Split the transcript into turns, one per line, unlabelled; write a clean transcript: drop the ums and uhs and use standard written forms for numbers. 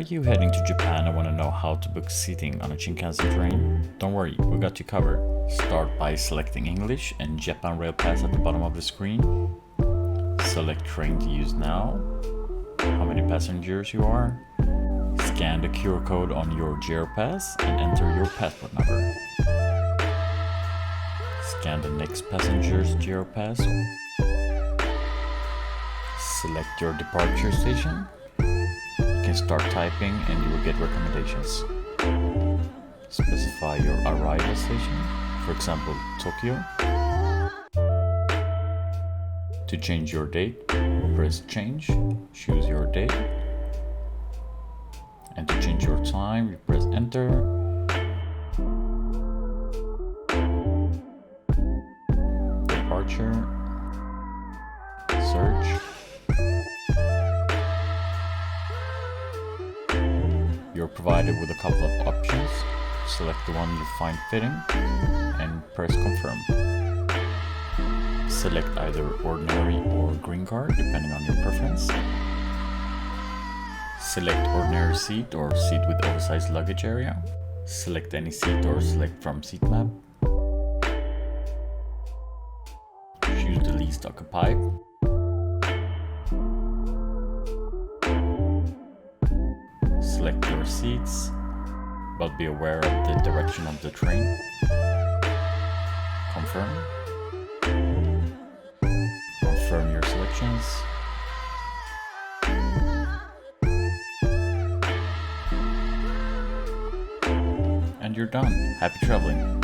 Are you heading to Japan and want to know how to book seating on a Shinkansen train? Don't worry, we got you covered. Start by selecting English and Japan Rail Pass at the bottom of the screen. Select train to use now, how many passengers you are. Scan the QR code on your GeoPass and enter your passport number. Scan the next passenger's GeoPass. Select your departure station. You can start typing and you will get recommendations. Specify your arrival station, for example, Tokyo. To change your date, press change, choose your date. And to change your time, you press enter. Departure, search. You're provided with a couple of options. Select the one you find fitting and press confirm. Select either ordinary or green card depending on your preference. Select ordinary seat or seat with oversized luggage area. Select any seat or select from seat map. Choose the least occupied. Select your seats, but be aware of the direction of the train. Confirm. Confirm your selections. And you're done. Happy traveling.